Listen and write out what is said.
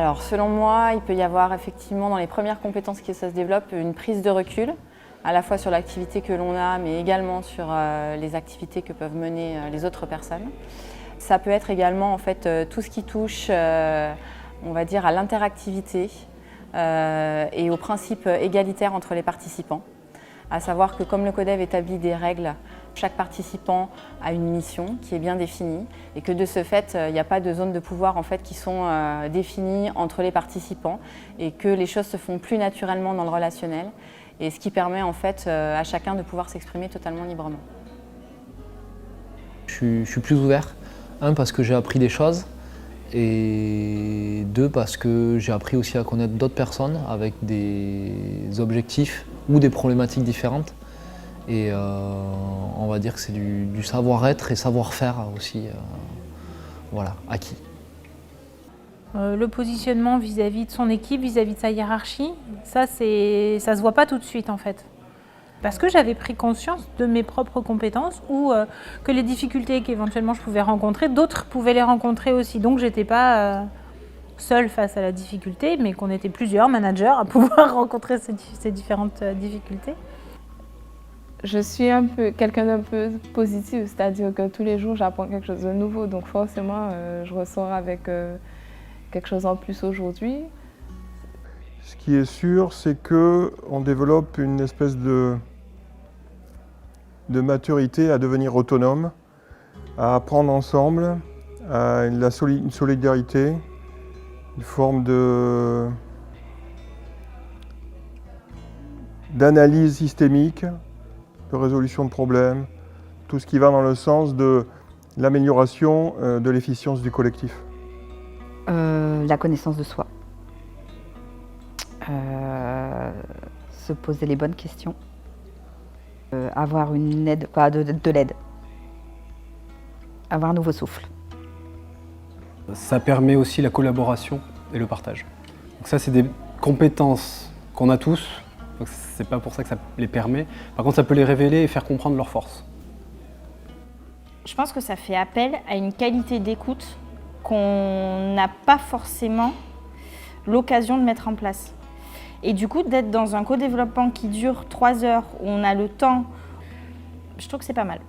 Alors selon moi, il peut y avoir effectivement dans les premières compétences qui se développent une prise de recul, à la fois sur l'activité que l'on a, mais également sur les activités que peuvent mener les autres personnes. Ça peut être également en fait tout ce qui touche, on va dire, à l'interactivité et aux principes égalitaires entre les participants. À savoir que comme le Codev établit des règles, chaque participant a une mission qui est bien définie et que de ce fait, il n'y a pas de zones de pouvoir en fait, qui sont définies entre les participants et que les choses se font plus naturellement dans le relationnel et ce qui permet en fait, à chacun de pouvoir s'exprimer totalement librement. Je suis plus ouvert, parce que j'ai appris des choses et deux, parce que j'ai appris aussi à connaître d'autres personnes avec des objectifs ou des problématiques différentes. Et on va dire que c'est du savoir-être et savoir-faire aussi, voilà, acquis. Le positionnement vis-à-vis de son équipe, vis-à-vis de sa hiérarchie, ça se voit pas tout de suite en fait. Parce que j'avais pris conscience de mes propres compétences ou que les difficultés qu'éventuellement je pouvais rencontrer, d'autres pouvaient les rencontrer aussi. Donc j'étais pas seule face à la difficulté, mais qu'on était plusieurs managers à pouvoir rencontrer ces différentes difficultés. Je suis quelqu'un d'un peu positif, c'est-à-dire que tous les jours j'apprends quelque chose de nouveau, donc forcément je ressors avec quelque chose en plus aujourd'hui. Ce qui est sûr, c'est qu'on développe une espèce de maturité à devenir autonome, à apprendre ensemble, à une solidarité, une forme d'analyse systémique, de résolution de problèmes, tout ce qui va dans le sens de l'amélioration de l'efficience du collectif. La connaissance de soi. Se poser les bonnes questions. Avoir une aide, de l'aide. Avoir un nouveau souffle. Ça permet aussi la collaboration et le partage. Donc ça, c'est des compétences qu'on a tous. Donc c'est pas pour ça que ça les permet. Par contre, ça peut les révéler et faire comprendre leurs forces. Je pense que ça fait appel à une qualité d'écoute qu'on n'a pas forcément l'occasion de mettre en place. Et du coup, d'être dans un co-développement qui dure 3 heures, où on a le temps, je trouve que c'est pas mal.